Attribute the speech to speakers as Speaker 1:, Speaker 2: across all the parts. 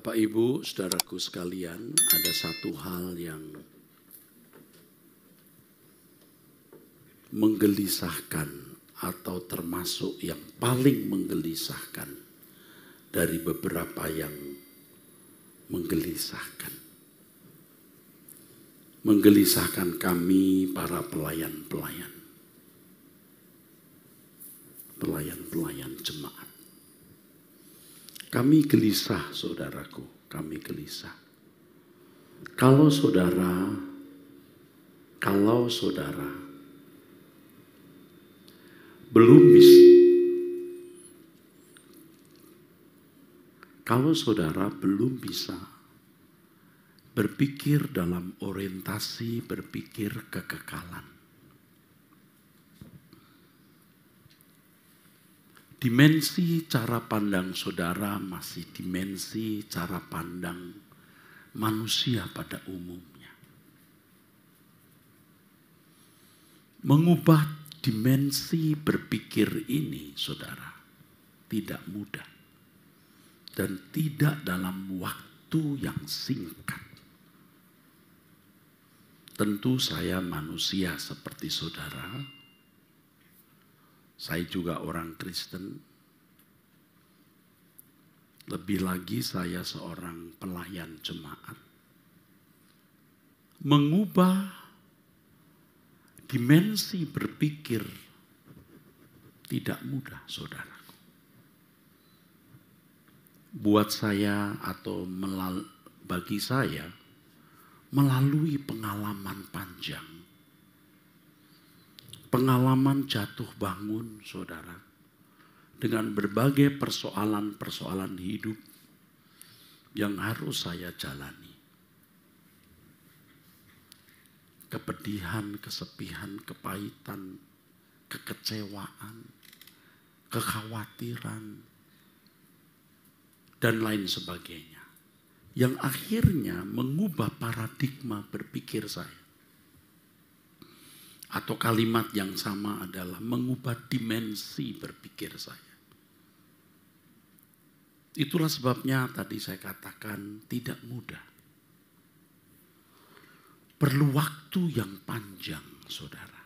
Speaker 1: Bapak Ibu, saudaraku sekalian, ada satu hal yang menggelisahkan atau termasuk yang paling menggelisahkan dari beberapa yang menggelisahkan. Menggelisahkan kami para pelayan-pelayan jemaat. Kami gelisah, saudaraku, kami gelisah. Kalau saudara belum bisa, kalau saudara belum bisa berpikir dalam orientasi berpikir kekekalan, dimensi cara pandang saudara masih dimensi cara pandang manusia pada umumnya. Mengubah dimensi berpikir ini, saudara, tidak mudah. Dan tidak dalam waktu yang singkat. Tentu saya manusia seperti saudara. Saya juga orang Kristen. Lebih lagi saya seorang pelayan jemaat. Mengubah dimensi berpikir tidak mudah, saudaraku. Buat saya atau bagi saya, melalui pengalaman panjang. Pengalaman jatuh bangun, saudara, dengan berbagai persoalan-persoalan hidup yang harus saya jalani. Kepedihan, kesepihan, kepahitan, kekecewaan, kekhawatiran, dan lain sebagainya. Yang akhirnya mengubah paradigma berpikir saya. Atau kalimat yang sama adalah mengubah dimensi berpikir saya. Itulah sebabnya tadi saya katakan tidak mudah. Perlu waktu yang panjang, saudara.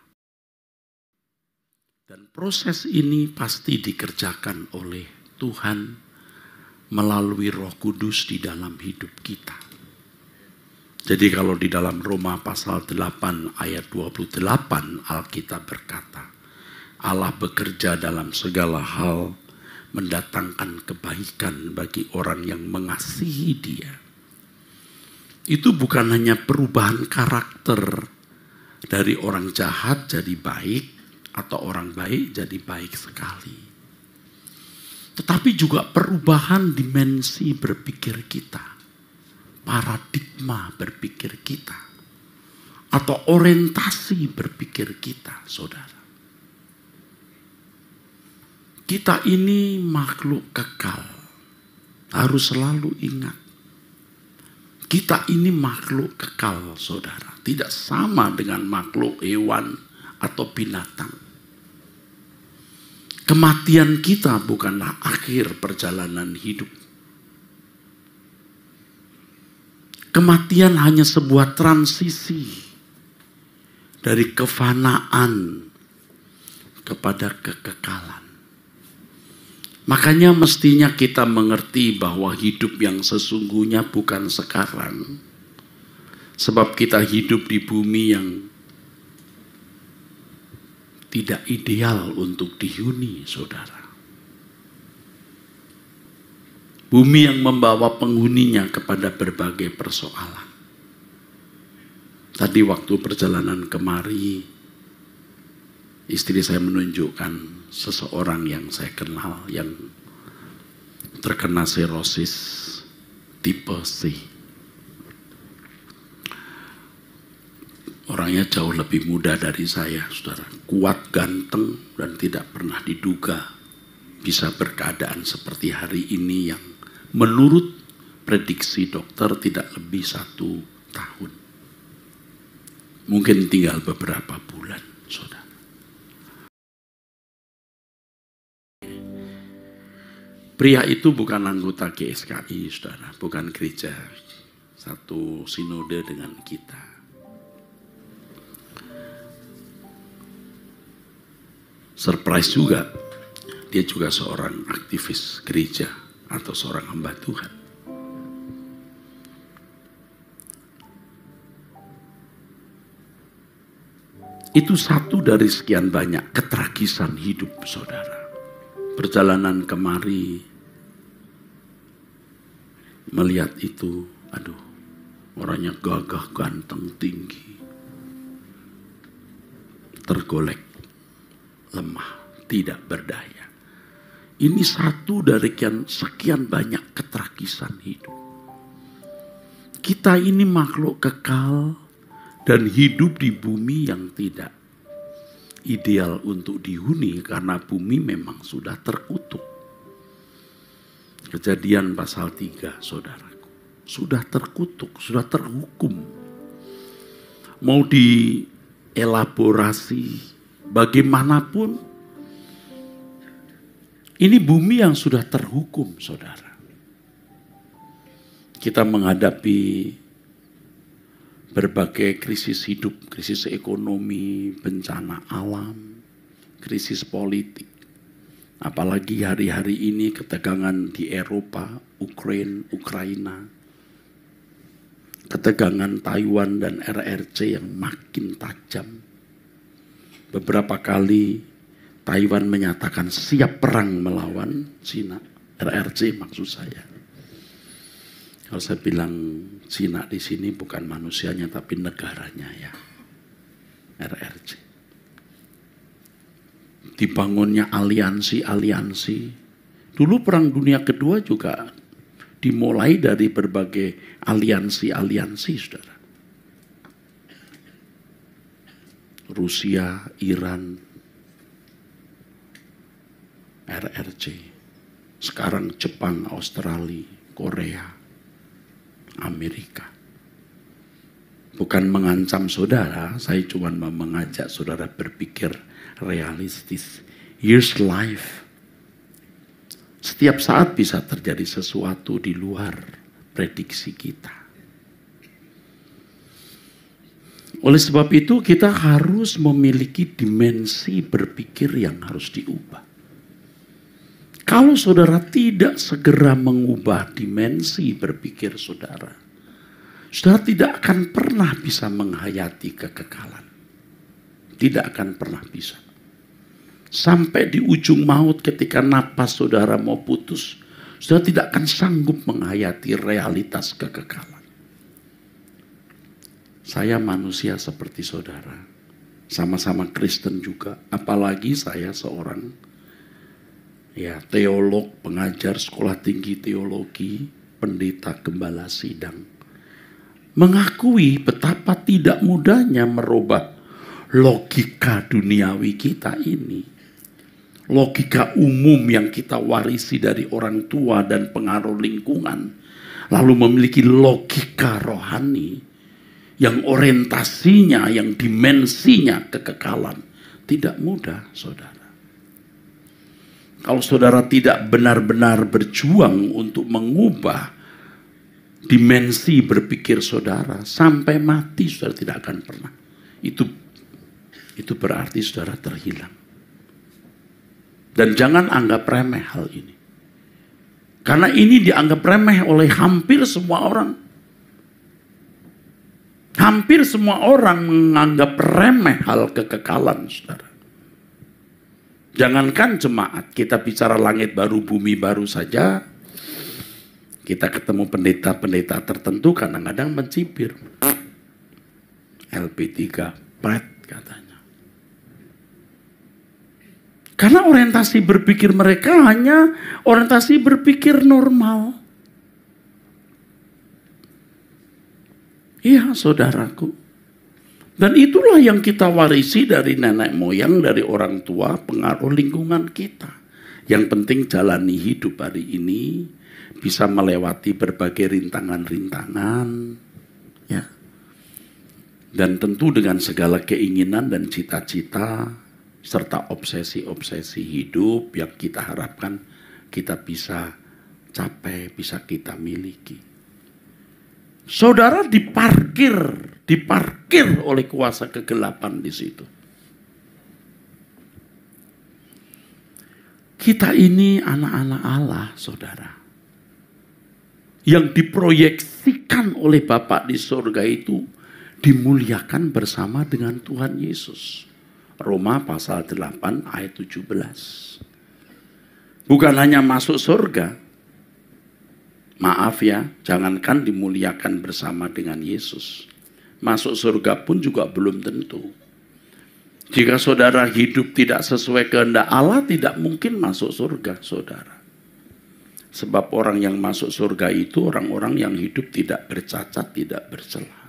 Speaker 1: Dan proses ini pasti dikerjakan oleh Tuhan melalui Roh Kudus di dalam hidup kita. Jadi kalau di dalam Roma pasal 8 ayat 28 Alkitab berkata, Allah bekerja dalam segala hal mendatangkan kebaikan bagi orang yang mengasihi Dia. Itu bukan hanya perubahan karakter dari orang jahat jadi baik atau orang baik jadi baik sekali. Tetapi juga perubahan dimensi berpikir kita. Paradigma berpikir kita atau orientasi berpikir kita, saudara. Kita ini makhluk kekal, harus selalu ingat. Kita ini makhluk kekal, saudara, tidak sama dengan makhluk hewan atau binatang. Kematian kita bukanlah akhir perjalanan hidup. Kematian hanya sebuah transisi dari kefanaan kepada kekekalan. Makanya mestinya kita mengerti bahwa hidup yang sesungguhnya bukan sekarang. Sebab kita hidup di bumi yang tidak ideal untuk dihuni, saudara. Bumi yang membawa penghuninya kepada berbagai persoalan. Tadi waktu perjalanan kemari, istri saya menunjukkan seseorang yang saya kenal yang terkena sirosis tipe C. Orangnya jauh lebih muda dari saya, saudara. Kuat, ganteng, dan tidak pernah diduga bisa berkeadaan seperti hari ini yang menurut prediksi dokter tidak lebih 1 tahun. Mungkin tinggal beberapa bulan, saudara. Pria itu bukan anggota GSKI, saudara, bukan gereja satu sinode dengan kita. Surprise juga, dia juga seorang aktivis gereja atau seorang hamba Tuhan. Itu satu dari sekian banyak ketragisan hidup saudara. Perjalanan kemari melihat itu, aduh, orangnya gagah, ganteng, tinggi, tergolek, lemah, tidak berdaya. Ini satu dari sekian banyak ketragisan hidup. Kita ini makhluk kekal dan hidup di bumi yang tidak ideal untuk dihuni karena bumi memang sudah terkutuk. Kejadian pasal 3, saudaraku. Sudah terkutuk, sudah terhukum. Mau dielaborasi bagaimanapun, ini bumi yang sudah terhukum, saudara. Kita menghadapi berbagai krisis hidup, krisis ekonomi, bencana alam, krisis politik. Apalagi hari-hari ini ketegangan di Eropa, Ukraina, ketegangan Taiwan dan RRC yang makin tajam. Beberapa kali Taiwan menyatakan siap perang melawan Cina, RRC maksud saya. Kalau saya bilang Cina di sini bukan manusianya tapi negaranya ya, RRC. Dibangunnya aliansi-aliansi. Dulu Perang Dunia Kedua juga dimulai dari berbagai aliansi-aliansi, saudara. Rusia, Iran, RRC. Sekarang Jepang, Australia, Korea, Amerika. Bukan mengancam saudara, saya cuma mau mengajak saudara berpikir realistis. Here's life. Setiap saat bisa terjadi sesuatu di luar prediksi kita. Oleh sebab itu kita harus memiliki dimensi berpikir yang harus diubah. Kalau saudara tidak segera mengubah dimensi berpikir saudara, saudara tidak akan pernah bisa menghayati kekekalan. Tidak akan pernah bisa. Sampai di ujung maut ketika napas saudara mau putus, saudara tidak akan sanggup menghayati realitas kekekalan. Saya manusia seperti saudara. Sama-sama Kristen juga. Apalagi saya seorang teolog, pengajar sekolah tinggi teologi, pendeta gembala sidang. Mengakui betapa tidak mudahnya merubah logika duniawi kita ini. Logika umum yang kita warisi dari orang tua dan pengaruh lingkungan. Lalu memiliki logika rohani yang orientasinya, yang dimensinya kekekalan. Tidak mudah, saudara. Kalau saudara tidak benar-benar berjuang untuk mengubah dimensi berpikir saudara, sampai mati saudara tidak akan pernah. Itu berarti saudara terhilang. Dan jangan anggap remeh hal ini. Karena ini dianggap remeh oleh hampir semua orang. Hampir semua orang menganggap remeh hal kekekalan, saudara. Jangankan jemaat, kita bicara langit baru, bumi baru saja. Kita ketemu pendeta-pendeta tertentu kadang-kadang mencibir. LP3, pret katanya. Karena orientasi berpikir mereka hanya orientasi berpikir normal. Iya, saudaraku. Dan itulah yang kita warisi dari nenek moyang, dari orang tua, pengaruh lingkungan kita. Yang penting jalani hidup hari ini, bisa melewati berbagai rintangan-rintangan, ya. Dan tentu dengan segala keinginan dan cita-cita, serta obsesi-obsesi hidup yang kita harapkan kita bisa capai, bisa kita miliki. Saudara diparkir oleh kuasa kegelapan di situ. Kita ini anak-anak Allah, saudara. Yang diproyeksikan oleh Bapa di surga itu dimuliakan bersama dengan Tuhan Yesus. Roma pasal 8 ayat 17. Bukan hanya masuk surga. Maaf ya, jangankan dimuliakan bersama dengan Yesus. Masuk surga pun juga belum tentu. Jika saudara hidup tidak sesuai kehendak Allah, tidak mungkin masuk surga, saudara. Sebab orang yang masuk surga itu orang-orang yang hidup tidak bercacat, tidak bercela.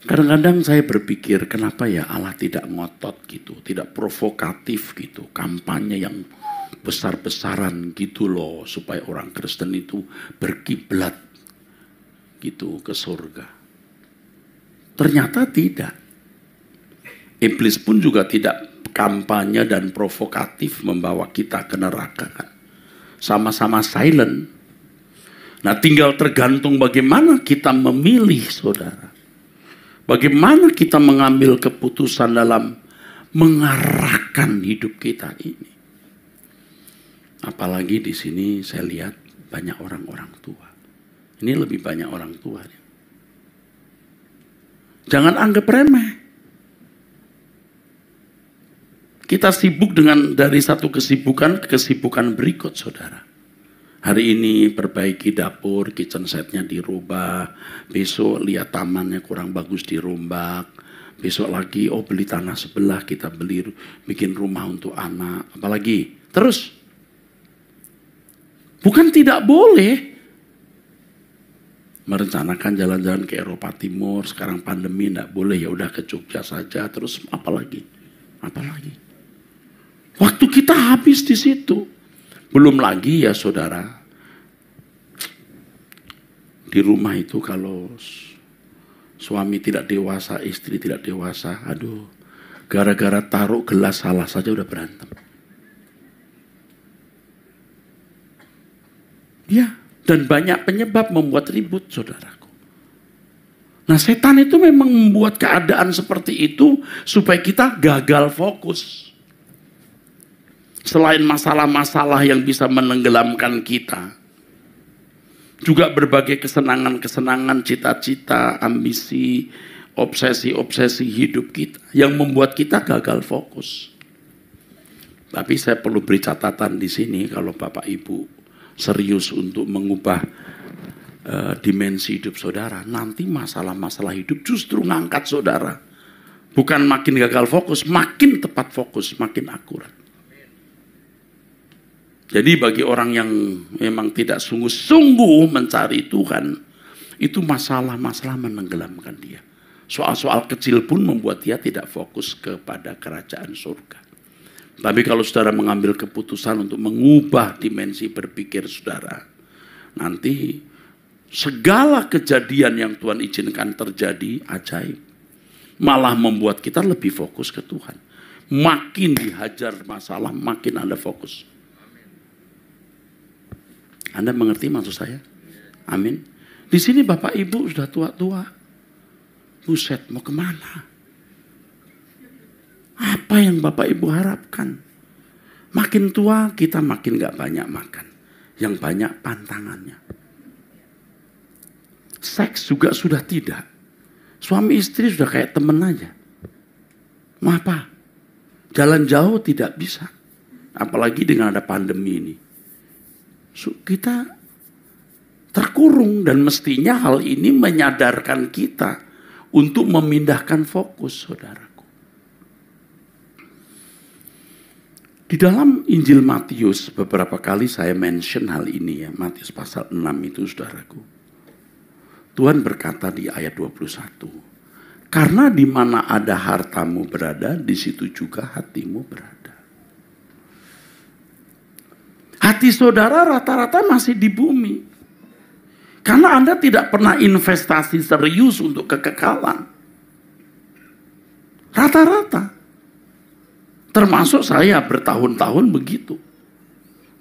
Speaker 1: Kadang-kadang saya berpikir, kenapa ya Allah tidak ngotot gitu, tidak provokatif gitu, kampanye yang besar-besaran gitu loh, supaya orang Kristen itu berkiblat gitu ke surga. Ternyata tidak. Iblis pun juga tidak kampanye dan provokatif membawa kita ke neraka kan. Sama-sama silent. Nah, tinggal tergantung bagaimana kita memilih, saudara. Bagaimana kita mengambil keputusan dalam mengarahkan hidup kita ini. Apalagi di sini saya lihat banyak orang-orang tua. Ini lebih banyak orang tua. Jangan anggap remeh. Kita sibuk dari satu kesibukan ke kesibukan berikut, saudara. Hari ini perbaiki dapur, kitchen setnya dirubah. Besok lihat tamannya kurang bagus dirombak. Besok lagi, beli tanah sebelah, kita bikin rumah untuk anak. Apalagi, terus. Bukan tidak boleh merencanakan jalan-jalan ke Eropa Timur. Sekarang pandemi tidak boleh, ya udah ke Jogja saja. Terus apalagi? Waktu kita habis di situ. Belum lagi ya saudara, di rumah itu kalau suami tidak dewasa, istri tidak dewasa, aduh, gara-gara taruh gelas salah saja udah berantem. Ya, dan banyak penyebab membuat ribut, saudaraku. Nah, setan itu memang membuat keadaan seperti itu supaya kita gagal fokus. Selain masalah-masalah yang bisa menenggelamkan kita, juga berbagai kesenangan-kesenangan, cita-cita, ambisi, obsesi-obsesi hidup kita yang membuat kita gagal fokus. Tapi saya perlu beri catatan di sini, kalau Bapak Ibu serius untuk mengubah dimensi hidup saudara, nanti masalah-masalah hidup justru ngangkat saudara. Bukan makin gagal fokus, makin tepat fokus, makin akurat. Jadi bagi orang yang memang tidak sungguh-sungguh mencari Tuhan, itu masalah-masalah menenggelamkan dia. Soal-soal kecil pun membuat dia tidak fokus kepada kerajaan surga. Tapi kalau saudara mengambil keputusan untuk mengubah dimensi berpikir saudara, nanti segala kejadian yang Tuhan izinkan terjadi ajaib. Malah membuat kita lebih fokus ke Tuhan. Makin dihajar masalah, makin Anda fokus. Anda mengerti maksud saya? Amin. Di sini Bapak Ibu sudah tua-tua. Buset, mau kemana? Apa yang Bapak Ibu harapkan? Makin tua kita makin gak banyak makan. Yang banyak pantangannya. Seks juga sudah tidak. Suami istri sudah kayak temen aja. Mau apa? Jalan jauh tidak bisa. Apalagi dengan ada pandemi ini. Kita terkurung dan mestinya hal ini menyadarkan kita untuk memindahkan fokus, saudaraku. Di dalam Injil Matius beberapa kali saya mention hal ini ya, Matius pasal 6 itu, saudaraku. Tuhan berkata di ayat 21, karena di mana ada hartamu berada, di situ juga hatimu berada. Hati saudara rata-rata masih di bumi. Karena Anda tidak pernah investasi serius untuk kekekalan. Rata-rata. Termasuk saya bertahun-tahun begitu.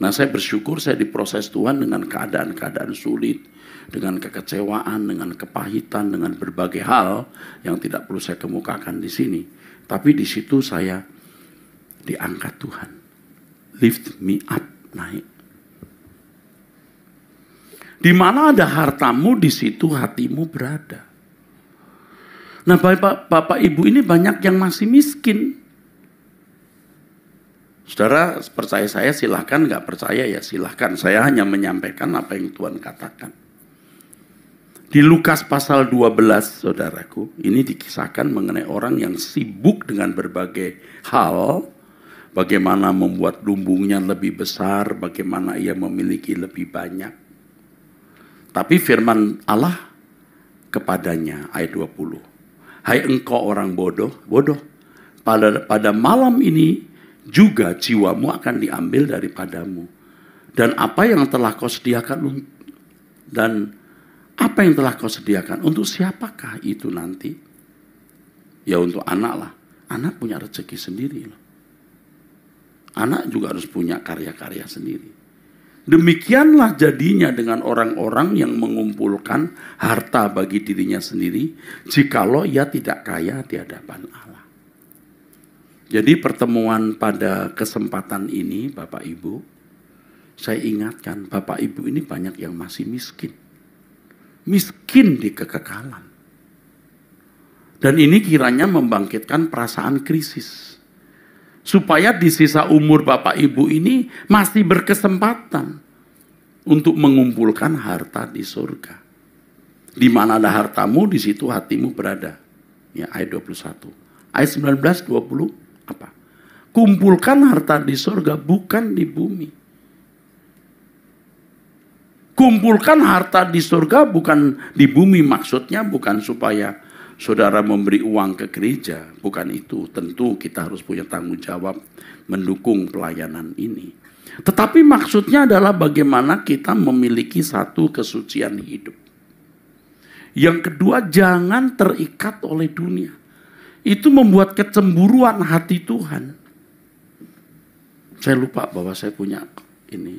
Speaker 1: Nah, saya bersyukur saya diproses Tuhan dengan keadaan-keadaan sulit, dengan kekecewaan, dengan kepahitan, dengan berbagai hal yang tidak perlu saya kemukakan di sini. Tapi di situ saya diangkat Tuhan. Lift me up, naik. Di mana ada hartamu, di situ hatimu berada. Nah, Bapak Ibu ini banyak yang masih miskin. Saudara, percaya saya silahkan, nggak percaya ya silahkan. Saya hanya menyampaikan apa yang Tuhan katakan. Di Lukas pasal 12, saudaraku, ini dikisahkan mengenai orang yang sibuk dengan berbagai hal. Bagaimana membuat lumbungnya lebih besar, bagaimana ia memiliki lebih banyak. Tapi firman Allah kepadanya, ayat 20. Hai engkau orang bodoh, pada malam ini juga jiwamu akan diambil daripadamu. Dan apa yang telah kau sediakan, untuk siapakah itu nanti? Ya untuk anak lah. Anak punya rezeki sendiri loh. Anak juga harus punya karya-karya sendiri. Demikianlah jadinya dengan orang-orang yang mengumpulkan harta bagi dirinya sendiri, jikalau ia tidak kaya di hadapan Allah. Jadi pertemuan pada kesempatan ini, Bapak Ibu, saya ingatkan Bapak Ibu ini banyak yang masih miskin. Miskin di kekekalan. Dan ini kiranya membangkitkan perasaan krisis. Supaya di sisa umur Bapak Ibu ini masih berkesempatan untuk mengumpulkan harta di surga. Di mana ada hartamu, di situ hatimu berada. Ya, ayat 21. Ayat 19, 20, apa? Kumpulkan harta di surga, bukan di bumi. Kumpulkan harta di surga, bukan di bumi. Maksudnya bukan supaya saudara memberi uang ke gereja, bukan itu. Tentu kita harus punya tanggung jawab mendukung pelayanan ini. Tetapi maksudnya adalah bagaimana kita memiliki satu kesucian hidup. Yang kedua, jangan terikat oleh dunia. Itu membuat kecemburuan hati Tuhan. Saya lupa bahwa saya punya ini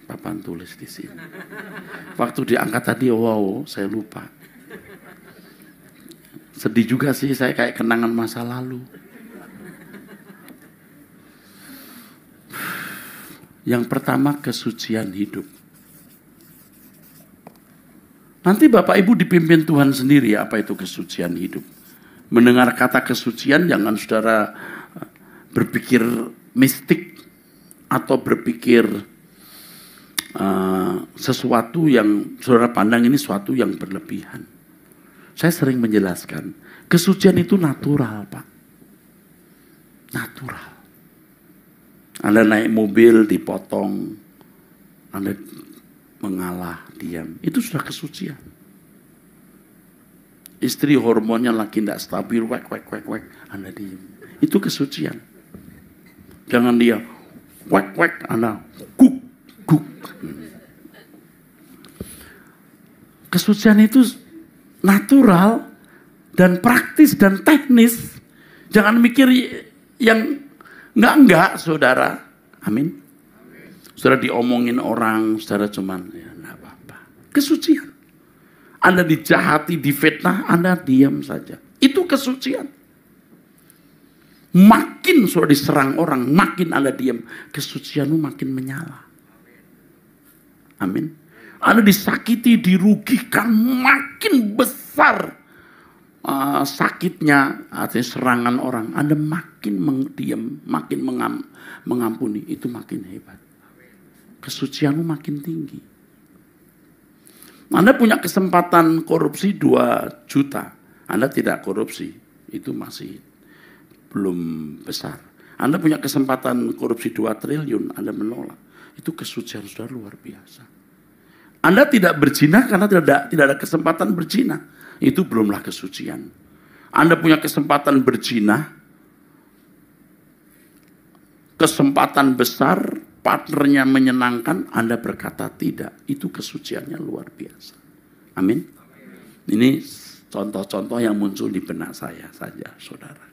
Speaker 1: papan tulis di sini. Waktu diangkat tadi, wow, saya lupa. Sedih juga sih, saya kayak kenangan masa lalu. Yang pertama, kesucian hidup. Nanti Bapak Ibu dipimpin Tuhan sendiri apa itu kesucian hidup. Mendengar kata kesucian, jangan saudara berpikir mistik atau berpikir sesuatu yang saudara pandang ini sesuatu yang berlebihan. Saya sering menjelaskan, kesucian itu natural, Pak. Natural. Anda naik mobil, dipotong. Anda mengalah, diam. Itu sudah kesucian. Istri hormonnya lagi tidak stabil, wek. Anda diam. Itu kesucian. Jangan dia, wek, Anda kuk. Kesucian itu natural dan praktis dan teknis. Jangan mikir yang enggak, saudara. Amin. Saudara diomongin orang, saudara cuman, ya enggak apa-apa. Kesucian. Anda dijahati, difitnah, Anda diam saja. Itu kesucian. Makin saudara diserang orang, makin Anda diam. Kesucianmu makin menyala. Amin. Anda disakiti, dirugikan, makin besar sakitnya, artinya serangan orang. Anda makin diam, makin mengampuni, itu makin hebat. Kesucianmu makin tinggi. Anda punya kesempatan korupsi 2 juta. Anda tidak korupsi, itu masih belum besar. Anda punya kesempatan korupsi 2 triliun, Anda menolak. Itu kesucian saudara luar biasa. Anda tidak berzina karena tidak ada kesempatan berzina. Itu belumlah kesucian. Anda punya kesempatan berzina, kesempatan besar, partnernya menyenangkan, Anda berkata tidak. Itu kesuciannya luar biasa. Amin. Ini contoh-contoh yang muncul di benak saya saja, saudara.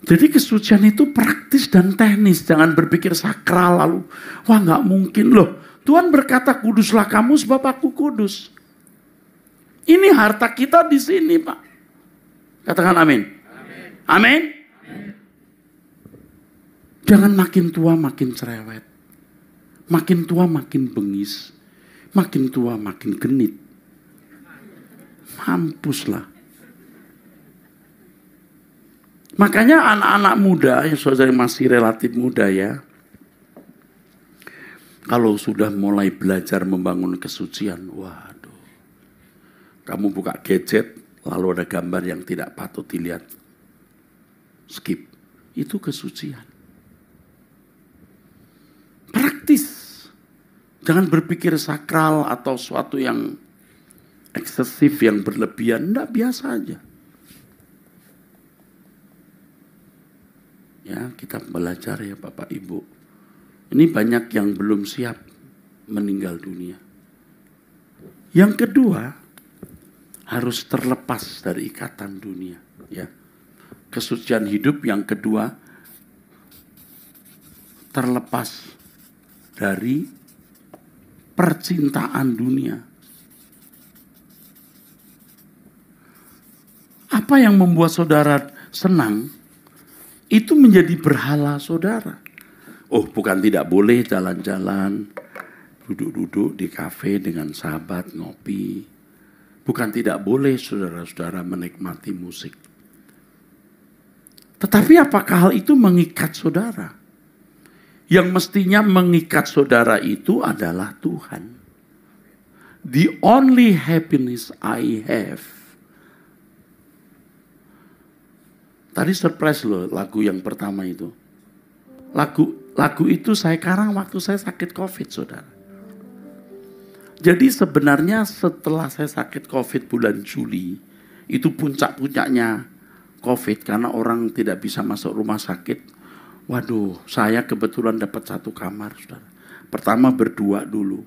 Speaker 1: Jadi kesucian itu praktis dan teknis. Jangan berpikir sakral lalu, wah nggak mungkin loh. Tuhan berkata kuduslah kamu sebab aku kudus. Ini harta kita di sini, Pak. Katakan amin. Amin. Jangan makin tua makin cerewet. Makin tua makin bengis. Makin tua makin genit. Mampuslah. Makanya anak-anak muda, yang saudara masih relatif muda ya. Kalau sudah mulai belajar membangun kesucian, waduh. Kamu buka gadget, lalu ada gambar yang tidak patut dilihat. Skip. Itu kesucian. Praktis. Jangan berpikir sakral atau suatu yang eksesif, yang berlebihan. Enggak, biasa aja. Ya, kita belajar ya Bapak Ibu. Ini banyak yang belum siap meninggal dunia. Yang kedua, harus terlepas dari ikatan dunia. Ya. Kesucian hidup yang kedua, terlepas dari percintaan dunia. Apa yang membuat saudara senang, itu menjadi berhala saudara. Oh, bukan tidak boleh jalan-jalan, duduk-duduk di kafe dengan sahabat, ngopi. Bukan tidak boleh saudara-saudara menikmati musik. Tetapi apakah hal itu mengikat saudara? Yang mestinya mengikat saudara itu adalah Tuhan. The only happiness I have. Tadi surprise loh lagu yang pertama itu. Lagu itu saya karang waktu saya sakit COVID, saudara. Jadi sebenarnya setelah saya sakit COVID bulan Juli, itu puncak-puncaknya COVID karena orang tidak bisa masuk rumah sakit. Waduh, saya kebetulan dapat satu kamar, saudara. Pertama berdua dulu.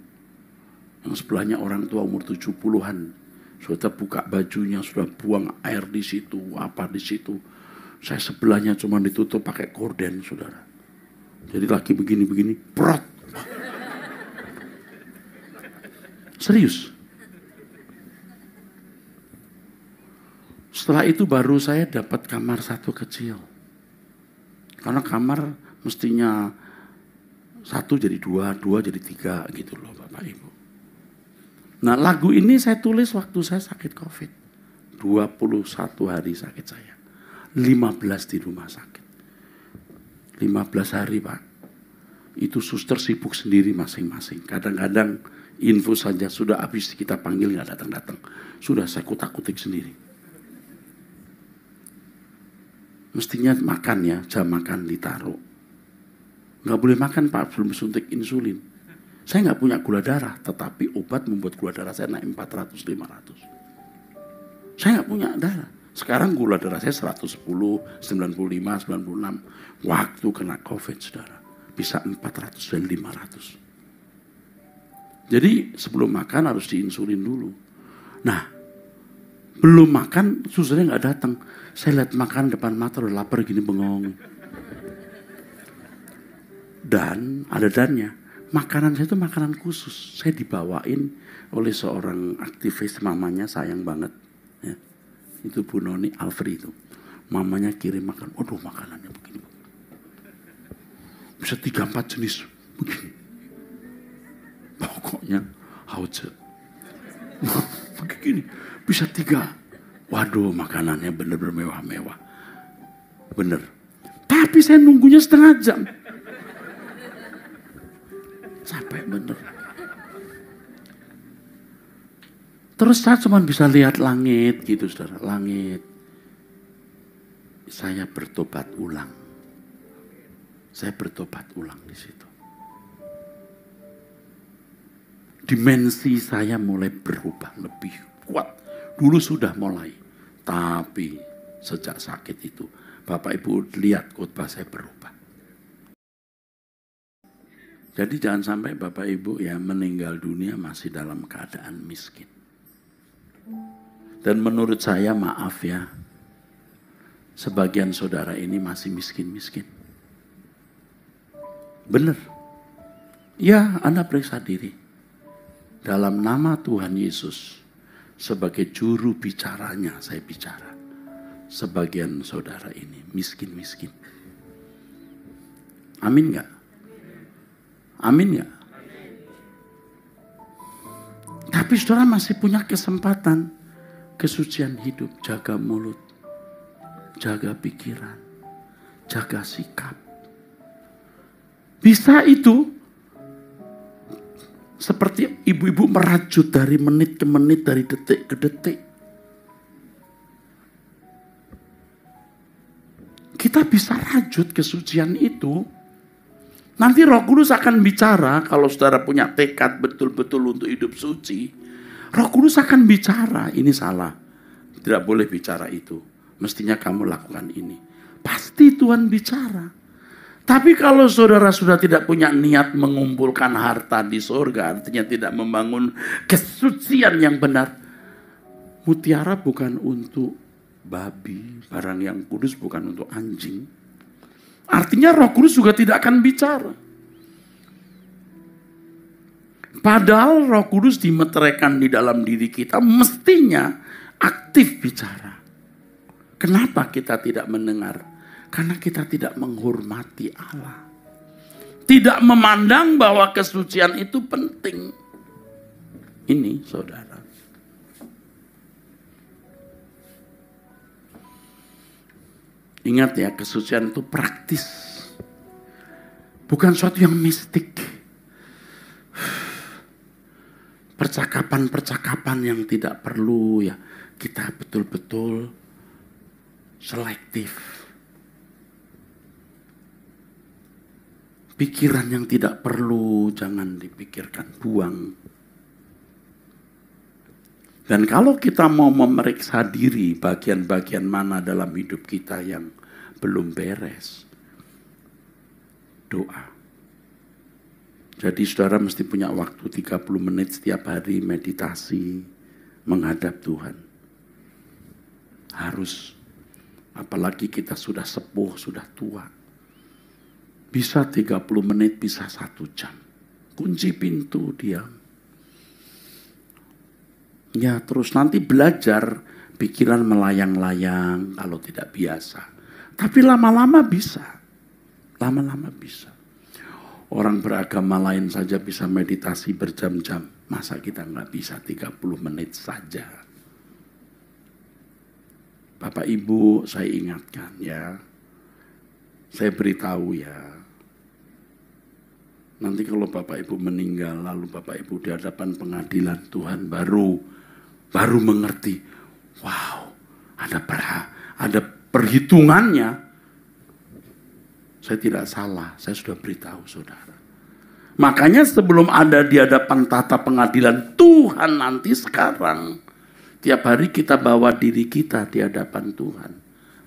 Speaker 1: Yang sebelahnya orang tua umur 70-an. Sudah buka bajunya, sudah buang air di situ, apa di situ. Saya sebelahnya cuma ditutup pakai korden, saudara. Jadi lagi begini-begini, prot. Serius. Setelah itu baru saya dapat kamar satu kecil. Karena kamar mestinya satu jadi dua, dua jadi tiga gitu loh Bapak Ibu. Nah lagu ini saya tulis waktu saya sakit COVID. 21 hari sakit saya. 15 di rumah sakit. 15 hari Pak. Itu suster sibuk sendiri masing-masing. Kadang-kadang info saja sudah habis kita panggil nggak datang-datang. Sudah saya kutak-kutik sendiri. Mestinya makan ya, jam makan ditaruh. Nggak boleh makan Pak sebelum suntik insulin. Saya nggak punya gula darah, tetapi obat membuat gula darah saya naik 400-500. Saya nggak punya darah. Sekarang gula darah saya 110, 95, 96. Waktu kena COVID, saudara. Bisa 400 dan 500. Jadi sebelum makan harus diinsulin dulu. Nah, belum makan, susternya nggak datang. Saya lihat makan depan mata, udah lapar gini bengong. Dan ada dannya. Makanan saya itu makanan khusus. Saya dibawain oleh seorang aktivis, mamanya sayang banget. Ya. Itu Bu Noni Alfri itu. Mamanya kirim makan. Waduh makanannya begini. Bisa 3-4 jenis. Begini. Pokoknya hauce. Begini. Bisa 3. Waduh makanannya bener-bener mewah-mewah. Bener. Tapi saya nunggunya setengah jam. Capek bener. Terus saya cuma bisa lihat langit gitu saudara, langit. Saya bertobat ulang. Saya bertobat ulang di situ. Dimensi saya mulai berubah lebih kuat. Dulu sudah mulai, tapi sejak sakit itu, Bapak Ibu lihat khotbah saya berubah. Jadi jangan sampai Bapak Ibu ya meninggal dunia masih dalam keadaan miskin. Dan menurut saya maaf ya, sebagian saudara ini masih miskin-miskin. Benar. Ya, Anda periksa diri. Dalam nama Tuhan Yesus, sebagai juru bicaranya saya bicara. Sebagian saudara ini miskin-miskin. Amin gak? Amin gak? Tapi saudara masih punya kesempatan kesucian hidup. Jaga mulut, jaga pikiran, jaga sikap. Bisa itu. Seperti ibu-ibu merajut dari menit ke menit, dari detik ke detik. Kita bisa rajut kesucian itu. Nanti Roh Kudus akan bicara, kalau saudara punya tekad betul-betul untuk hidup suci. Roh Kudus akan bicara, ini salah. Tidak boleh bicara itu. Mestinya kamu lakukan ini. Pasti Tuhan bicara. Tapi kalau saudara sudah tidak punya niat mengumpulkan harta di surga, artinya tidak membangun kesucian yang benar. Mutiara bukan untuk babi, barang yang kudus bukan untuk anjing. Artinya Roh Kudus juga tidak akan bicara. Padahal Roh Kudus dimeteraikan di dalam diri kita, mestinya aktif bicara. Kenapa kita tidak mendengar? Karena kita tidak menghormati Allah. Tidak memandang bahwa kesucian itu penting. Ini saudara. Ingat ya, kesucian itu praktis. Bukan suatu yang mistik. Percakapan-percakapan yang tidak perlu ya. Kita betul-betul selektif. Pikiran yang tidak perlu jangan dipikirkan, buang. Dan kalau kita mau memeriksa diri bagian-bagian mana dalam hidup kita yang belum beres, doa. Jadi saudara mesti punya waktu 30 menit setiap hari meditasi menghadap Tuhan. Harus, apalagi kita sudah sepuh, sudah tua. Bisa 30 menit, bisa 1 jam. Kunci pintu, diam. Ya terus nanti belajar, pikiran melayang-layang kalau tidak biasa. Tapi lama-lama bisa. Lama-lama bisa. Orang beragama lain saja bisa meditasi berjam-jam. Masa kita nggak bisa 30 menit saja? Bapak Ibu saya ingatkan ya. Saya beritahu ya. Nanti kalau Bapak Ibu meninggal, lalu Bapak Ibu di hadapan pengadilan Tuhan baru mengerti, wow, ada perhitungannya. Saya tidak salah, saya sudah beritahu saudara. Makanya sebelum ada di hadapan tata pengadilan Tuhan nanti sekarang, tiap hari kita bawa diri kita di hadapan Tuhan.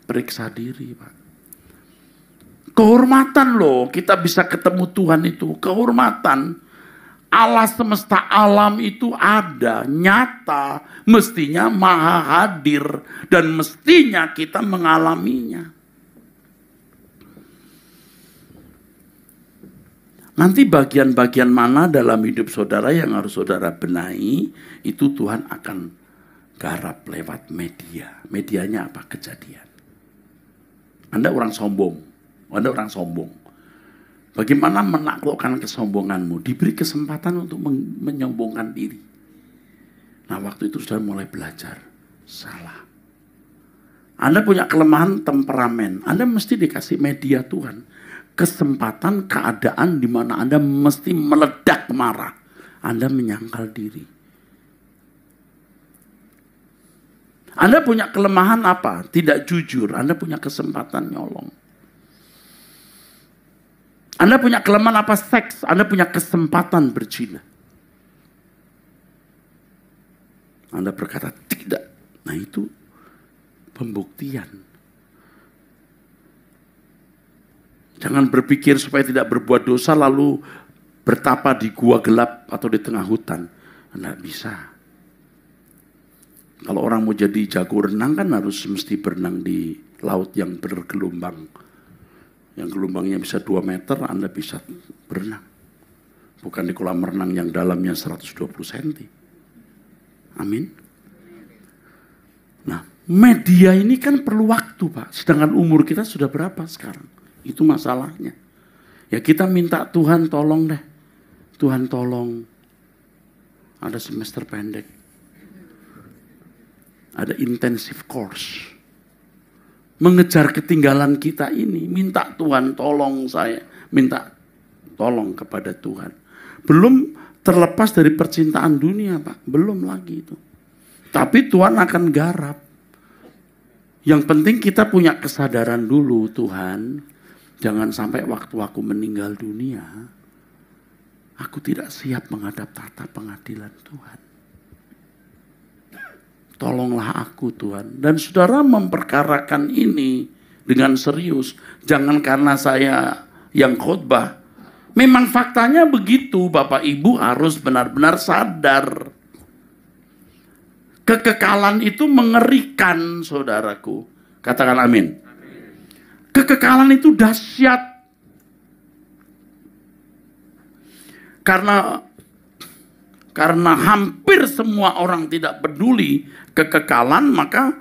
Speaker 1: Periksa diri, Pak. Kehormatan loh, kita bisa ketemu Tuhan itu, kehormatan. Allah semesta alam itu ada, nyata, mestinya maha hadir, dan mestinya kita mengalaminya. Nanti bagian-bagian mana dalam hidup saudara yang harus saudara benahi, itu Tuhan akan garap lewat media. Medianya apa? Kejadian. Anda orang sombong, Anda orang sombong. Bagaimana menaklukkan kesombonganmu? Diberi kesempatan untuk menyombongkan diri. Nah waktu itu sudah mulai belajar. Salah. Anda punya kelemahan temperamen. Anda mesti dikasih media Tuhan. Kesempatan, keadaan di mana Anda mesti meledak marah. Anda menyangkal diri. Anda punya kelemahan apa? Tidak jujur. Anda punya kesempatan nyolong. Anda punya kelemahan apa? Seks. Anda punya kesempatan berzina. Anda berkata tidak. Nah itu pembuktian. Jangan berpikir supaya tidak berbuat dosa lalu bertapa di gua gelap atau di tengah hutan. Tidak bisa. Kalau orang mau jadi jago renang kan harus mesti berenang di laut yang bergelombang. Yang gelombangnya bisa 2 meter, Anda bisa berenang. Bukan di kolam renang yang dalamnya 120 cm. Amin. Nah, media ini kan perlu waktu, Pak. Sedangkan umur kita sudah berapa sekarang? Itu masalahnya. Ya kita minta Tuhan tolong deh. Tuhan tolong. Ada semester pendek. Ada intensive course. Mengejar ketinggalan kita ini. Minta Tuhan tolong saya. Minta tolong kepada Tuhan. Belum terlepas dari percintaan dunia, Pak. Belum lagi itu. Tapi Tuhan akan garap. Yang penting kita punya kesadaran dulu, Tuhan. Jangan sampai waktu aku meninggal dunia, aku tidak siap menghadap tahta pengadilan Tuhan. Tolonglah aku Tuhan. Dan saudara memperkarakan ini dengan serius. Jangan karena saya yang khotbah. Memang faktanya begitu, Bapak Ibu harus benar-benar sadar. Kekekalan itu mengerikan, saudaraku. Katakan amin. Kekekalan itu dahsyat. Karena hampir semua orang tidak peduli kekekalan, maka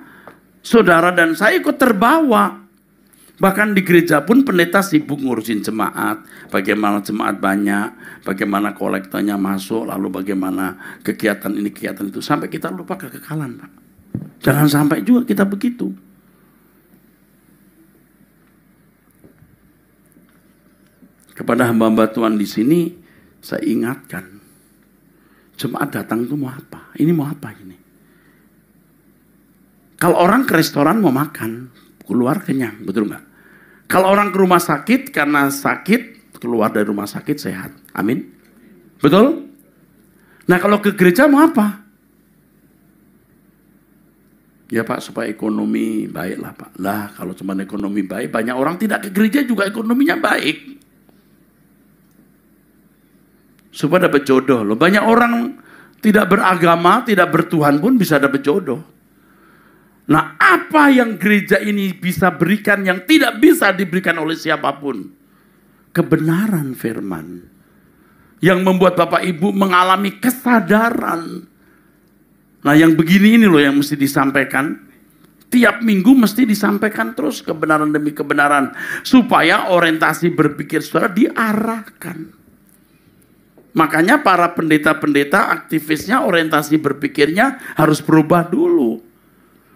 Speaker 1: saudara dan saya ikut terbawa. Bahkan di gereja pun pendeta sibuk ngurusin jemaat. Bagaimana jemaat banyak, bagaimana kolektanya masuk, lalu bagaimana kegiatan ini, kegiatan itu. Sampai kita lupa kekekalan, Pak. Jangan sampai juga kita begitu. Kepada hamba-hamba Tuhan di sini, saya ingatkan. Jemaat datang itu mau apa? Ini mau apa ini? Kalau orang ke restoran mau makan, keluar kenyang, betul nggak? Kalau orang ke rumah sakit karena sakit, keluar dari rumah sakit sehat. Amin? Betul? Nah kalau ke gereja mau apa? Ya Pak, supaya ekonomi baik lah Pak. Lah kalau cuma ekonomi baik, banyak orang tidak ke gereja juga ekonominya baik. Supaya dapat jodoh loh. Banyak orang tidak beragama, tidak bertuhan pun bisa dapat jodoh. Nah, apa yang gereja ini bisa berikan yang tidak bisa diberikan oleh siapapun? Kebenaran firman. Yang membuat Bapak Ibu mengalami kesadaran. Nah, yang begini ini loh yang mesti disampaikan. Tiap minggu mesti disampaikan terus kebenaran demi kebenaran. Supaya orientasi berpikir saudara diarahkan. Makanya para pendeta-pendeta aktivisnya orientasi berpikirnya harus berubah dulu.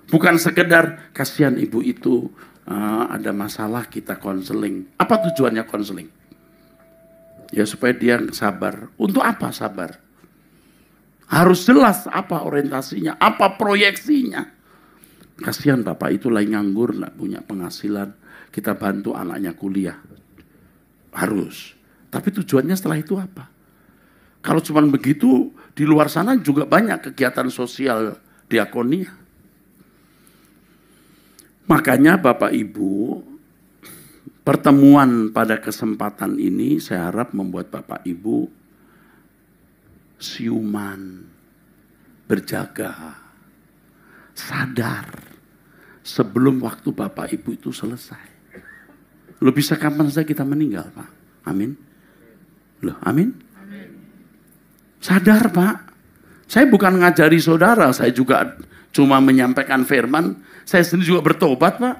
Speaker 1: Bukan sekedar kasihan ibu itu ada masalah kita konseling. Apa tujuannya konseling? Ya supaya dia sabar. Untuk apa sabar? Harus jelas apa orientasinya, apa proyeksinya. Kasihan bapak itu lagi nganggur, nggak punya penghasilan. Kita bantu anaknya kuliah. Harus. Tapi tujuannya setelah itu apa? Kalau cuma begitu, di luar sana juga banyak kegiatan sosial diakonia. Makanya Bapak Ibu, pertemuan pada kesempatan ini saya harap membuat Bapak Ibu siuman, berjaga, sadar sebelum waktu Bapak Ibu itu selesai. Loh bisa kapan saja kita meninggal Pak? Amin. Loh amin. Sadar Pak, saya bukan ngajari saudara, saya juga cuma menyampaikan firman, saya sendiri juga bertobat Pak.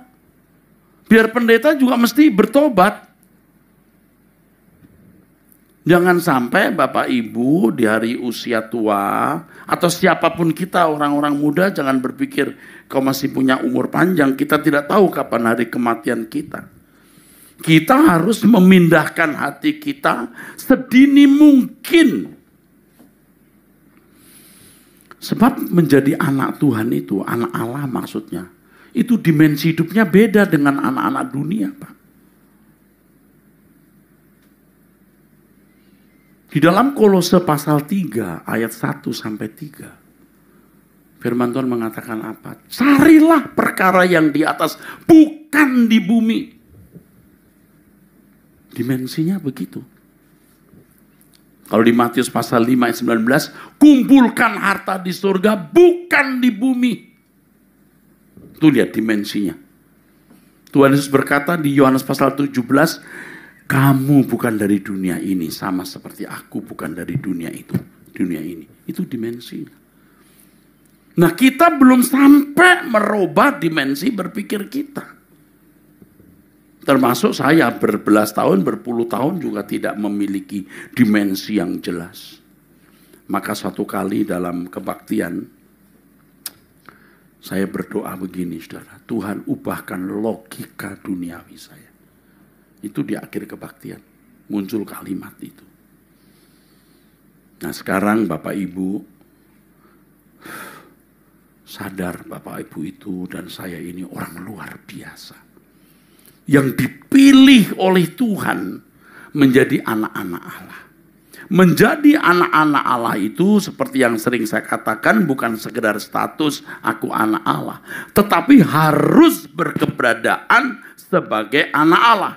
Speaker 1: Biar pendeta juga mesti bertobat. Jangan sampai Bapak Ibu di hari usia tua, atau siapapun kita orang-orang muda jangan berpikir kau masih punya umur panjang, kita tidak tahu kapan hari kematian kita. Kita harus memindahkan hati kita sedini mungkin. Sebab menjadi anak Tuhan itu, anak Allah maksudnya. Itu dimensi hidupnya beda dengan anak-anak dunia, Pak. Di dalam Kolose pasal 3, ayat 1 sampai 3. Firman Tuhan mengatakan apa? Carilah perkara yang di atas, bukan di bumi. Dimensinya begitu. Kalau di Matius pasal 5 ayat 19, kumpulkan harta di surga bukan di bumi. Tuh lihat dimensinya. Tuhan Yesus berkata di Yohanes pasal 17, kamu bukan dari dunia ini, sama seperti aku bukan dari dunia itu. Dunia ini, itu dimensi. Nah, kita belum sampai merubah dimensi berpikir kita. Termasuk saya berbelas tahun, berpuluh tahun juga tidak memiliki dimensi yang jelas. Maka suatu kali dalam kebaktian, saya berdoa begini, saudara. Tuhan, ubahkan logika duniawi saya. Itu di akhir kebaktian. Muncul kalimat itu. Nah, sekarang Bapak Ibu sadar Bapak Ibu itu dan saya ini orang luar biasa. Yang dipilih oleh Tuhan menjadi anak-anak Allah. Menjadi anak-anak Allah itu seperti yang sering saya katakan bukan sekedar status aku anak Allah. Tetapi harus berkeberadaan sebagai anak Allah.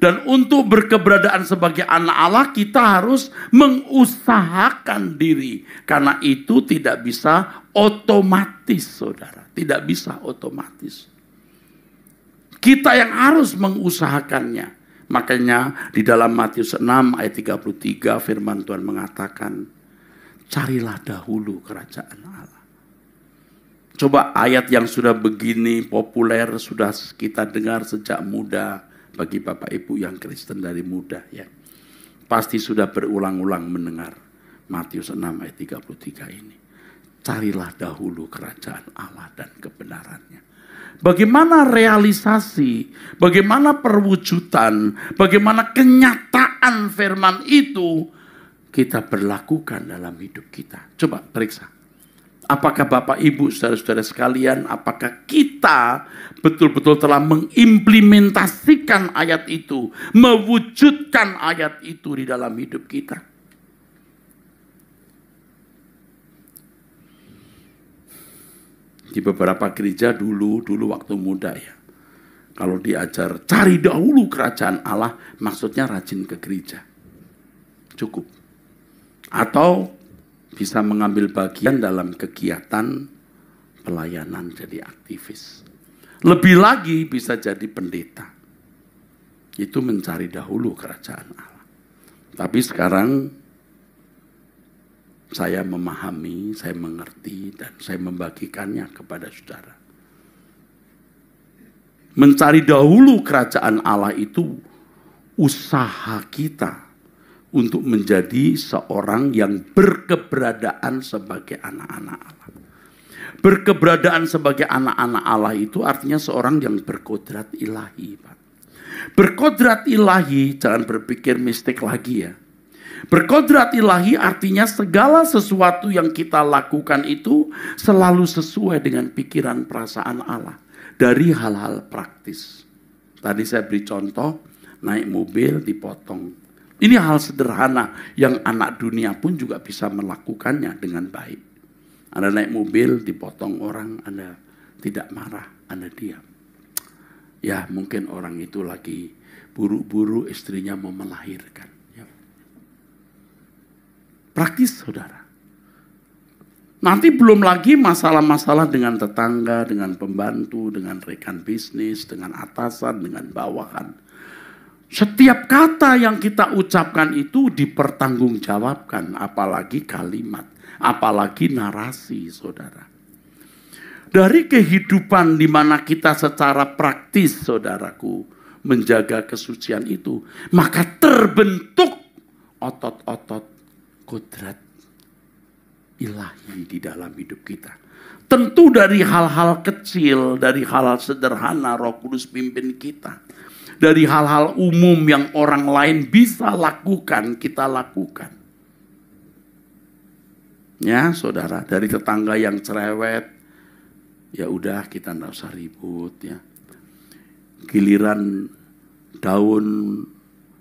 Speaker 1: Dan untuk berkeberadaan sebagai anak Allah kita harus mengusahakan diri. Karena itu tidak bisa otomatis, saudara. Tidak bisa otomatis. Kita yang harus mengusahakannya. Makanya di dalam Matius 6 ayat 33 firman Tuhan mengatakan, carilah dahulu kerajaan Allah. Coba ayat yang sudah begini populer, sudah kita dengar sejak muda. Bagi Bapak Ibu yang Kristen dari muda ya. Pasti sudah berulang-ulang mendengar Matius 6 ayat 33 ini. Carilah dahulu kerajaan Allah dan kebenarannya. Bagaimana realisasi, bagaimana perwujudan, bagaimana kenyataan firman itu kita berlakukan dalam hidup kita. Coba periksa. Apakah Bapak Ibu saudara-saudara sekalian, apakah kita betul-betul telah mengimplementasikan ayat itu, mewujudkan ayat itu di dalam hidup kita? Di beberapa gereja dulu waktu muda ya, kalau diajar cari dahulu kerajaan Allah, maksudnya rajin ke gereja. Cukup. Atau bisa mengambil bagian dalam kegiatan pelayanan jadi aktivis. Lebih lagi bisa jadi pendeta. Itu mencari dahulu kerajaan Allah. Tapi sekarang saya memahami, saya mengerti, dan saya membagikannya kepada saudara. Mencari dahulu kerajaan Allah itu usaha kita untuk menjadi seorang yang berkeberadaan sebagai anak-anak Allah. Berkeberadaan sebagai anak-anak Allah itu artinya seorang yang berkodrat ilahi, Pak. Berkodrat ilahi, jangan berpikir mistik lagi ya. Berkodrat ilahi artinya segala sesuatu yang kita lakukan itu selalu sesuai dengan pikiran perasaan Allah. Dari hal-hal praktis. Tadi saya beri contoh, naik mobil dipotong. Ini hal sederhana yang anak dunia pun juga bisa melakukannya dengan baik. Anda naik mobil, dipotong orang, Anda tidak marah, Anda diam. Ya mungkin orang itu lagi buru-buru istrinya mau melahirkan. Ya. Praktis saudara. Nanti belum lagi masalah-masalah dengan tetangga, dengan pembantu, dengan rekan bisnis, dengan atasan, dengan bawahan. Setiap kata yang kita ucapkan itu dipertanggungjawabkan, apalagi kalimat, apalagi narasi, saudara. Dari kehidupan di mana kita secara praktis, saudaraku, menjaga kesucian itu, maka terbentuk otot-otot kodrat ilahi di dalam hidup kita. Tentu dari hal-hal kecil, dari hal-hal sederhana, Roh Kudus pimpin kita. Dari hal-hal umum yang orang lain bisa lakukan, kita lakukan. Ya saudara, dari tetangga yang cerewet, ya udah kita nggak usah ribut ya. Giliran daun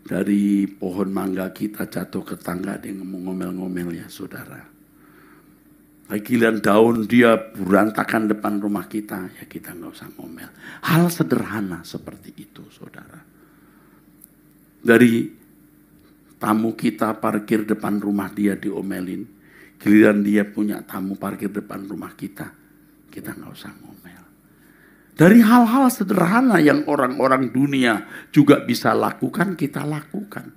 Speaker 1: dari pohon mangga kita jatuh ke tangga, dia ngomel-ngomel ya saudara. Giliran daun dia berantakan depan rumah kita, ya kita nggak usah ngomel. Hal sederhana seperti itu, saudara. Dari tamu kita parkir depan rumah dia diomelin, giliran dia punya tamu parkir depan rumah kita nggak usah ngomel. Dari hal-hal sederhana yang orang-orang dunia juga bisa lakukan, kita lakukan.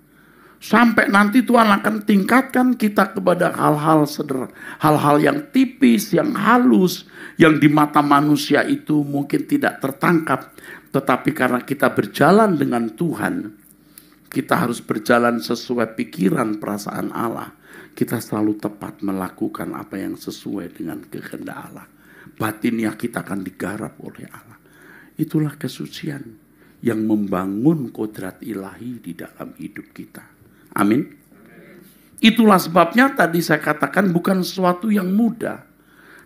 Speaker 1: Sampai nanti Tuhan akan tingkatkan kita kepada hal-hal sederhana, hal-hal yang tipis, yang halus, yang di mata manusia itu mungkin tidak tertangkap. Tetapi karena kita berjalan dengan Tuhan, kita harus berjalan sesuai pikiran perasaan Allah. Kita selalu tepat melakukan apa yang sesuai dengan kehendak Allah. Batinnya kita akan digarap oleh Allah. Itulah kesucian yang membangun kodrat ilahi di dalam hidup kita. Amin. Itulah sebabnya tadi saya katakan bukan sesuatu yang mudah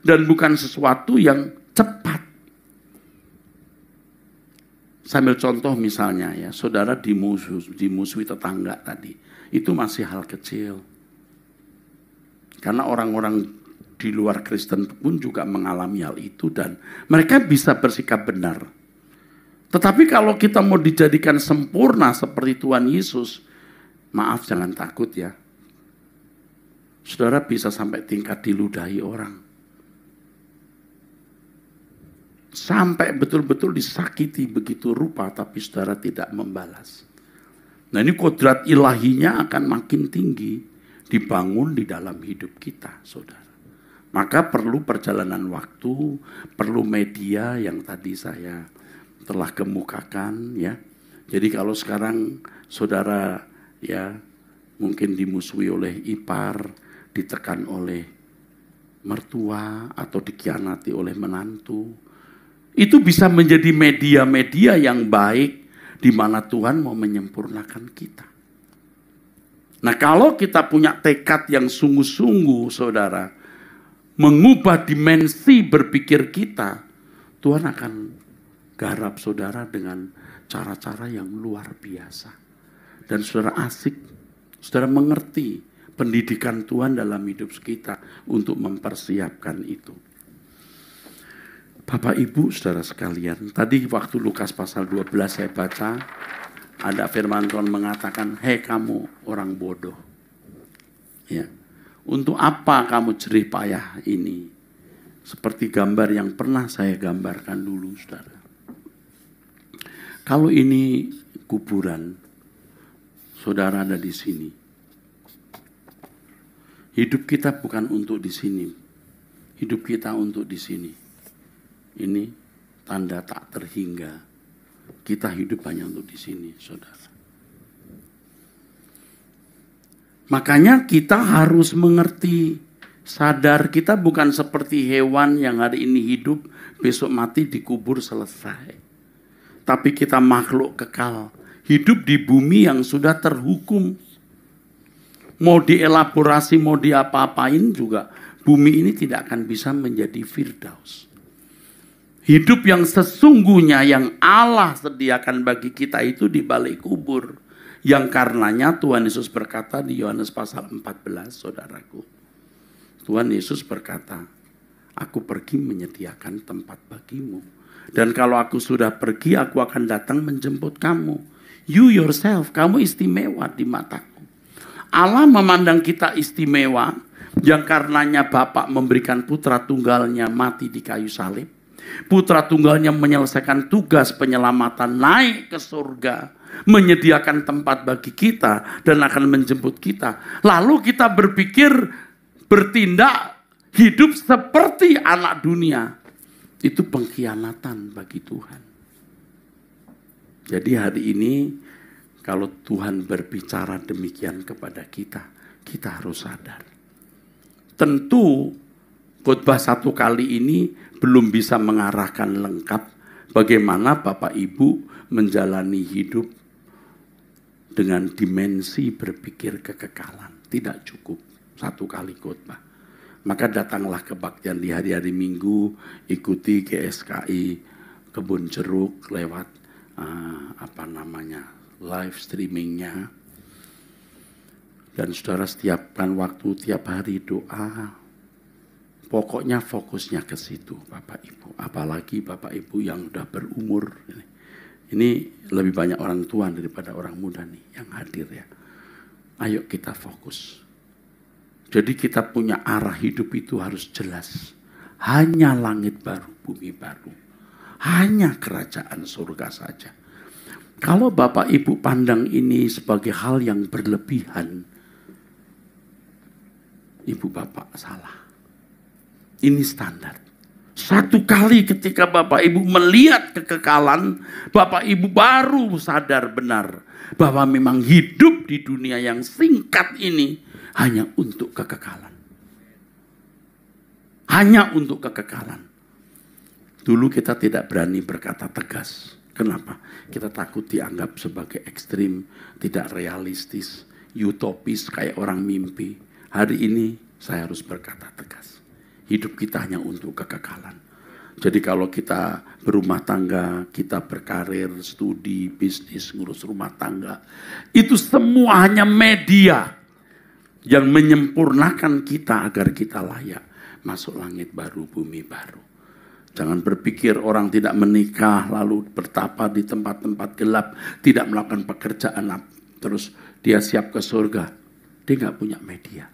Speaker 1: dan bukan sesuatu yang cepat. Sambil contoh misalnya ya, saudara dimusuhi tetangga tadi, itu masih hal kecil. Karena orang-orang di luar Kristen pun juga mengalami hal itu dan mereka bisa bersikap benar. Tetapi kalau kita mau dijadikan sempurna seperti Tuhan Yesus, maaf jangan takut ya. Saudara bisa sampai tingkat diludahi orang. Sampai betul-betul disakiti begitu rupa tapi saudara tidak membalas. Nah ini kodrat ilahinya akan makin tinggi dibangun di dalam hidup kita saudara. Maka perlu perjalanan waktu, perlu media yang tadi saya telah kemukakan ya. Jadi kalau sekarang saudara ya mungkin dimusuhi oleh ipar, ditekan oleh mertua atau dikhianati oleh menantu, itu bisa menjadi media-media yang baik di mana Tuhan mau menyempurnakan kita. Nah kalau kita punya tekad yang sungguh-sungguh saudara, mengubah dimensi berpikir kita, Tuhan akan garap saudara dengan cara-cara yang luar biasa. Dan saudara asik, saudara mengerti pendidikan Tuhan dalam hidup kita untuk mempersiapkan itu. Bapak Ibu saudara sekalian, tadi waktu Lukas pasal 12 saya baca, ada firman Tuhan mengatakan, hei kamu orang bodoh. Ya, untuk apa kamu jerih payah ini? Seperti gambar yang pernah saya gambarkan dulu saudara. Kalau ini kuburan, saudara ada di sini. Hidup kita bukan untuk di sini. Hidup kita untuk di sini. Ini tanda tak terhingga. Kita hidup hanya untuk di sini, saudara. Makanya kita harus mengerti, sadar kita bukan seperti hewan yang hari ini hidup, besok mati dikubur selesai. Tapi kita makhluk kekal, hidup di bumi yang sudah terhukum. Mau dielaborasi, mau diapa-apain juga, bumi ini tidak akan bisa menjadi Firdaus. Hidup yang sesungguhnya yang Allah sediakan bagi kita itu di balik kubur. Yang karenanya Tuhan Yesus berkata di Yohanes pasal 14, saudaraku. Tuhan Yesus berkata, aku pergi menyediakan tempat bagimu. Dan kalau aku sudah pergi, aku akan datang menjemput kamu. You yourself, kamu istimewa di mataku. Allah memandang kita istimewa, yang karenanya Bapa memberikan putra tunggalnya mati di kayu salib. Putra tunggalnya menyelesaikan tugas penyelamatan, naik ke surga, menyediakan tempat bagi kita dan akan menjemput kita. Lalu kita berpikir, bertindak, hidup seperti anak dunia. Itu pengkhianatan bagi Tuhan. Jadi hari ini kalau Tuhan berbicara demikian kepada kita, kita harus sadar. Tentu khotbah satu kali ini belum bisa mengarahkan lengkap bagaimana Bapak Ibu menjalani hidup dengan dimensi berpikir kekekalan. Tidak cukup satu kali khotbah. Maka datanglah kebaktian di hari-hari Minggu, ikuti GSKI Kebun Jeruk lewat live streamingnya. Dan saudara setiapkan waktu tiap hari doa. Pokoknya fokusnya ke situ Bapak Ibu. Apalagi Bapak Ibu yang sudah berumur. Ini lebih banyak orang tua daripada orang muda nih yang hadir ya. Ayo kita fokus. Jadi kita punya arah hidup itu harus jelas. Hanya langit baru, bumi baru. hanya kerajaan surga saja. Kalau Bapak Ibu pandang ini sebagai hal yang berlebihan, Ibu Bapak salah. Ini standar. Satu kali ketika Bapak Ibu melihat kekekalan, Bapak Ibu baru sadar benar bahwa memang hidup di dunia yang singkat ini hanya untuk kekekalan. Hanya untuk kekekalan. Dulu kita tidak berani berkata tegas. Kenapa? Kita takut dianggap sebagai ekstrim, tidak realistis, utopis kayak orang mimpi. Hari ini saya harus berkata tegas. Hidup kita hanya untuk kekekalan. Jadi kalau kita berumah tangga, kita berkarir, studi, bisnis, ngurus rumah tangga, itu semua hanya media yang menyempurnakan kita agar kita layak masuk langit baru, bumi baru. Jangan berpikir orang tidak menikah lalu bertapa di tempat-tempat gelap, tidak melakukan pekerjaan, terus dia siap ke surga. Dia nggak punya media.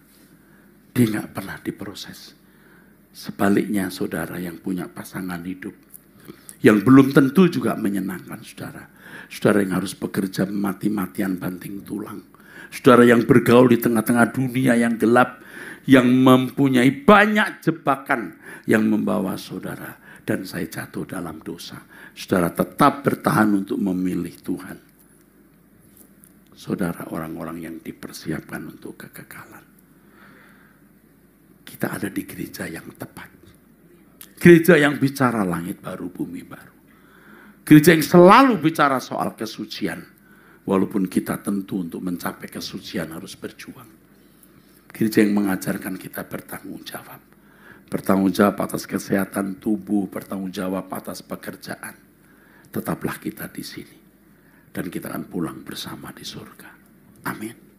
Speaker 1: Dia nggak pernah diproses. Sebaliknya saudara yang punya pasangan hidup, yang belum tentu juga menyenangkan saudara. Saudara yang harus bekerja mati-matian banting tulang. Saudara yang bergaul di tengah-tengah dunia yang gelap, yang mempunyai banyak jebakan yang membawa saudara. Dan saya jatuh dalam dosa. Saudara tetap bertahan untuk memilih Tuhan. Saudara orang-orang yang dipersiapkan untuk kekekalan. Kita ada di gereja yang tepat. Gereja yang bicara langit baru, bumi baru. Gereja yang selalu bicara soal kesucian. Walaupun kita tentu untuk mencapai kesucian harus berjuang. Gereja yang mengajarkan kita bertanggung jawab. Bertanggung jawab atas kesehatan tubuh, bertanggung jawab atas pekerjaan. Tetaplah kita di sini. Dan kita akan pulang bersama di surga. Amin.